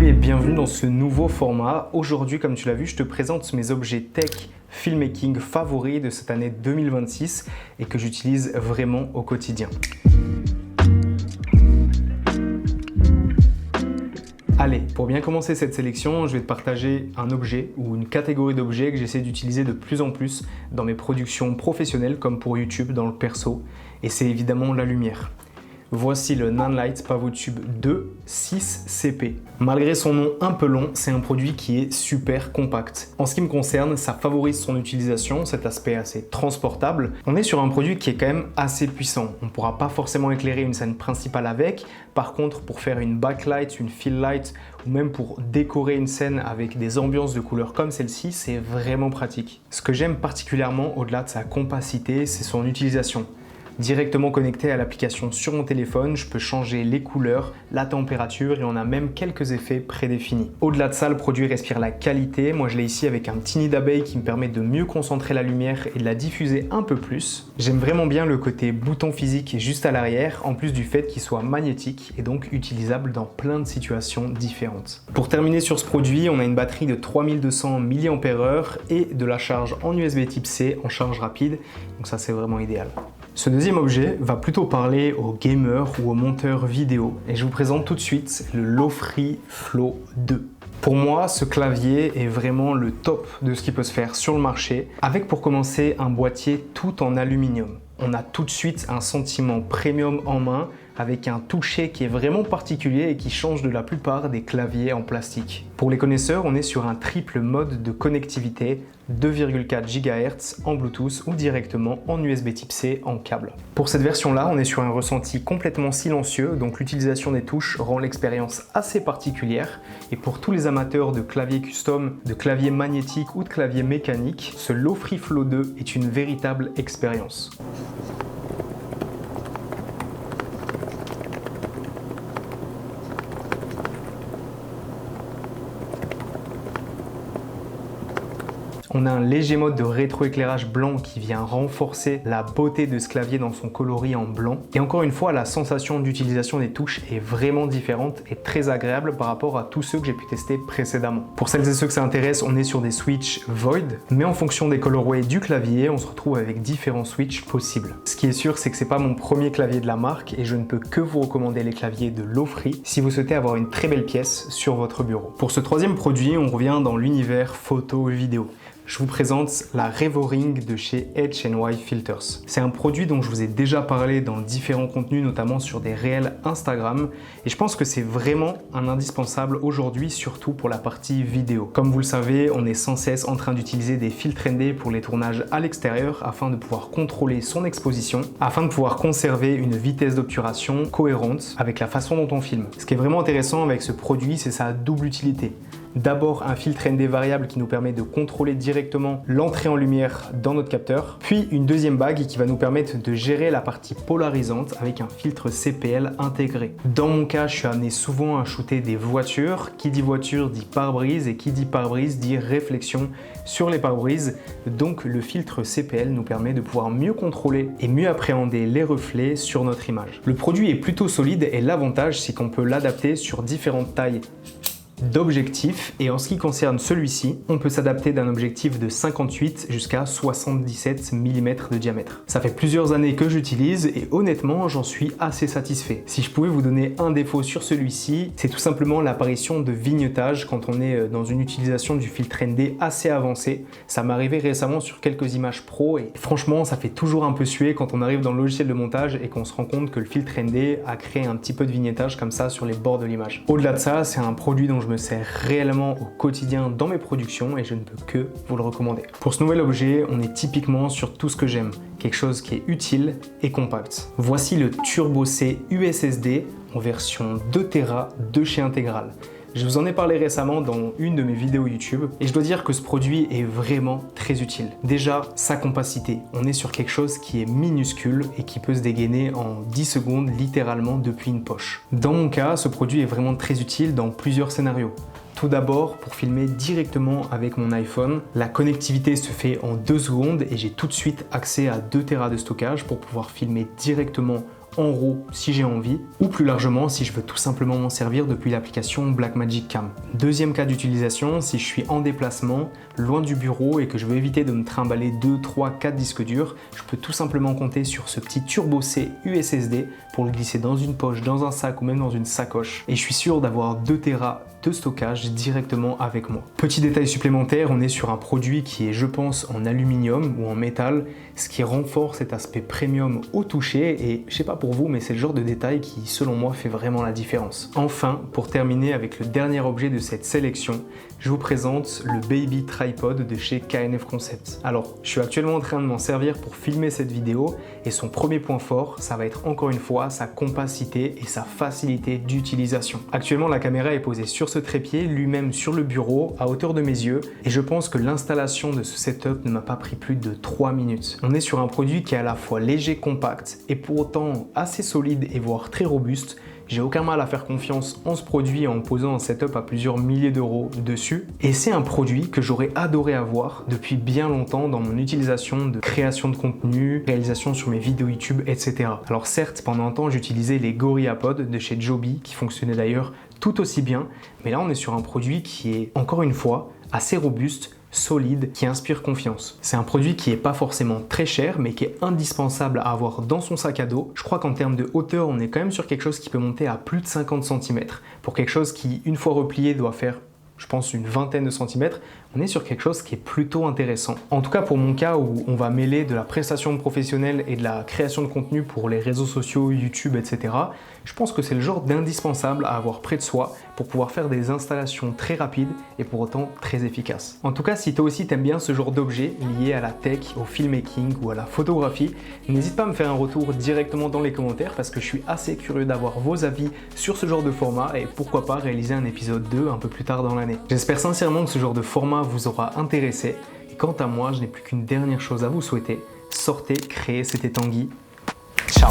Salut et bienvenue dans ce nouveau format. Aujourd'hui, comme tu l'as vu, je te présente mes objets tech filmmaking favoris de cette année 2026 et que j'utilise vraiment au quotidien. Allez, pour bien commencer cette sélection, je vais te partager un objet ou une catégorie d'objets que j'essaie d'utiliser de plus en plus dans mes productions professionnelles comme pour YouTube, dans le perso, et c'est évidemment la lumière. Voici le Nanlite Pavotube 2 6CP. Malgré son nom un peu long, c'est un produit qui est super compact. En ce qui me concerne, ça favorise son utilisation, cet aspect assez transportable. On est sur un produit qui est quand même assez puissant. On ne pourra pas forcément éclairer une scène principale avec. Par contre, pour faire une backlight, une fill light ou même pour décorer une scène avec des ambiances de couleurs comme celle-ci, c'est vraiment pratique. Ce que j'aime particulièrement au-delà de sa compacité, c'est son utilisation. Directement connecté à l'application sur mon téléphone, je peux changer les couleurs, la température et on a même quelques effets prédéfinis. Au-delà de ça, le produit respire la qualité. Moi, je l'ai ici avec un petit nid d'abeille qui me permet de mieux concentrer la lumière et de la diffuser un peu plus. J'aime vraiment bien le côté bouton physique juste à l'arrière, en plus du fait qu'il soit magnétique et donc utilisable dans plein de situations différentes. Pour terminer sur ce produit, on a une batterie de 3200 mAh et de la charge en USB type C en charge rapide, donc ça c'est vraiment idéal. Ce deuxième objet va plutôt parler aux gamers ou aux monteurs vidéo et je vous présente tout de suite le Lofree Flow 2. Pour moi, ce clavier est vraiment le top de ce qui peut se faire sur le marché, avec pour commencer un boîtier tout en aluminium. On a tout de suite un sentiment premium en main, avec un toucher qui est vraiment particulier et qui change de la plupart des claviers en plastique. Pour les connaisseurs, on est sur un triple mode de connectivité, 2,4 GHz en Bluetooth ou directement en USB type C en câble. Pour cette version-là, on est sur un ressenti complètement silencieux, donc l'utilisation des touches rend l'expérience assez particulière. Et pour tous les amateurs de claviers custom, de claviers magnétiques ou de claviers mécaniques, ce Lofree Flow 2 est une véritable expérience. On a un léger mode de rétroéclairage blanc qui vient renforcer la beauté de ce clavier dans son coloris en blanc. Et encore une fois, la sensation d'utilisation des touches est vraiment différente et très agréable par rapport à tous ceux que j'ai pu tester précédemment. Pour celles et ceux que ça intéresse, on est sur des switches Void, mais en fonction des colorways du clavier, on se retrouve avec différents switches possibles. Ce qui est sûr, c'est que c'est pas mon premier clavier de la marque et je ne peux que vous recommander les claviers de Lofree si vous souhaitez avoir une très belle pièce sur votre bureau. Pour ce troisième produit, on revient dans l'univers photo-vidéo. Je vous présente la Revoring de chez H&Y Filters. C'est un produit dont je vous ai déjà parlé dans différents contenus, notamment sur des réels Instagram. Et je pense que c'est vraiment un indispensable aujourd'hui, surtout pour la partie vidéo. Comme vous le savez, on est sans cesse en train d'utiliser des filtres ND pour les tournages à l'extérieur afin de pouvoir contrôler son exposition, afin de pouvoir conserver une vitesse d'obturation cohérente avec la façon dont on filme. Ce qui est vraiment intéressant avec ce produit, c'est sa double utilité. D'abord un filtre ND variable qui nous permet de contrôler directement l'entrée en lumière dans notre capteur, puis une deuxième bague qui va nous permettre de gérer la partie polarisante avec un filtre CPL intégré. Dans mon cas, je suis amené souvent à shooter des voitures. Qui dit voiture dit pare-brise et qui dit pare-brise dit réflexion sur les pare-brises. Donc le filtre CPL nous permet de pouvoir mieux contrôler et mieux appréhender les reflets sur notre image. Le produit est plutôt solide et l'avantage c'est qu'on peut l'adapter sur différentes tailles d'objectifs et en ce qui concerne celui-ci, on peut s'adapter d'un objectif de 58 jusqu'à 77 mm de diamètre. Ça fait plusieurs années que j'utilise et honnêtement j'en suis assez satisfait. Si je pouvais vous donner un défaut sur celui-ci, c'est tout simplement l'apparition de vignettage quand on est dans une utilisation du filtre ND assez avancé. Ça m'est arrivé récemment sur quelques images pro et franchement ça fait toujours un peu suer quand on arrive dans le logiciel de montage et qu'on se rend compte que le filtre ND a créé un petit peu de vignettage comme ça sur les bords de l'image. Au-delà de ça, c'est un produit dont je me sers réellement au quotidien dans mes productions et je ne peux que vous le recommander. Pour ce nouvel objet, on est typiquement sur tout ce que j'aime, quelque chose qui est utile et compact. Voici le Turbo C USSD en version 2 Tera de chez Integral. Je vous en ai parlé récemment dans une de mes vidéos YouTube et je dois dire que ce produit est vraiment très utile. Déjà, sa compacité. On est sur quelque chose qui est minuscule et qui peut se dégainer en 10 secondes littéralement depuis une poche. Dans mon cas, ce produit est vraiment très utile dans plusieurs scénarios. Tout d'abord, pour filmer directement avec mon iPhone, la connectivité se fait en 2 secondes et j'ai tout de suite accès à 2 Tera de stockage pour pouvoir filmer directement en RAW si j'ai envie, ou plus largement si je veux tout simplement m'en servir depuis l'application Blackmagic Cam. Deuxième cas d'utilisation, si je suis en déplacement, loin du bureau et que je veux éviter de me trimballer 2, 3, 4 disques durs, je peux tout simplement compter sur ce petit Turbo C USSD pour le glisser dans une poche, dans un sac ou même dans une sacoche. Et je suis sûr d'avoir 2 Tera de stockage directement avec moi. Petit détail supplémentaire, on est sur un produit qui est, je pense, en aluminium ou en métal, ce qui renforce cet aspect premium au toucher et je sais pas pour vous, mais c'est le genre de détail qui, selon moi, fait vraiment la différence. Enfin, pour terminer avec le dernier objet de cette sélection, je vous présente le Baby Tripod de chez KNF Concept. Alors, je suis actuellement en train de m'en servir pour filmer cette vidéo et son premier point fort, ça va être encore une fois sa compacité et sa facilité d'utilisation. Actuellement, la caméra est posée sur ce trépied, lui-même sur le bureau, à hauteur de mes yeux, et je pense que l'installation de ce setup ne m'a pas pris plus de 3 minutes. On est sur un produit qui est à la fois léger, compact et pour autant assez solide et voire très robuste. J'ai aucun mal à faire confiance en ce produit en posant un setup à plusieurs milliers d'euros dessus. Et c'est un produit que j'aurais adoré avoir depuis bien longtemps dans mon utilisation de création de contenu, réalisation sur mes vidéos YouTube, etc. Alors certes, pendant un temps, j'utilisais les GorillaPod de chez Joby, qui fonctionnaient d'ailleurs tout aussi bien. Mais là, on est sur un produit qui est, encore une fois, assez robuste, solide, qui inspire confiance. C'est un produit qui n'est pas forcément très cher, mais qui est indispensable à avoir dans son sac à dos. Je crois qu'en termes de hauteur, on est quand même sur quelque chose qui peut monter à plus de 50 cm. Pour quelque chose qui, une fois replié, doit faire, je pense, une vingtaine de centimètres, on est sur quelque chose qui est plutôt intéressant. En tout cas pour mon cas où on va mêler de la prestation professionnelle et de la création de contenu pour les réseaux sociaux, YouTube, etc. Je pense que c'est le genre d'indispensable à avoir près de soi pour pouvoir faire des installations très rapides et pour autant très efficaces. En tout cas, si toi aussi t'aimes bien ce genre d'objets liés à la tech, au filmmaking ou à la photographie, n'hésite pas à me faire un retour directement dans les commentaires parce que je suis assez curieux d'avoir vos avis sur ce genre de format et pourquoi pas réaliser un épisode 2 un peu plus tard dans l'année. J'espère sincèrement que ce genre de format vous aura intéressé. Et quant à moi, je n'ai plus qu'une dernière chose à vous souhaiter. Sortez, créez, c'était Tanguy. Ciao!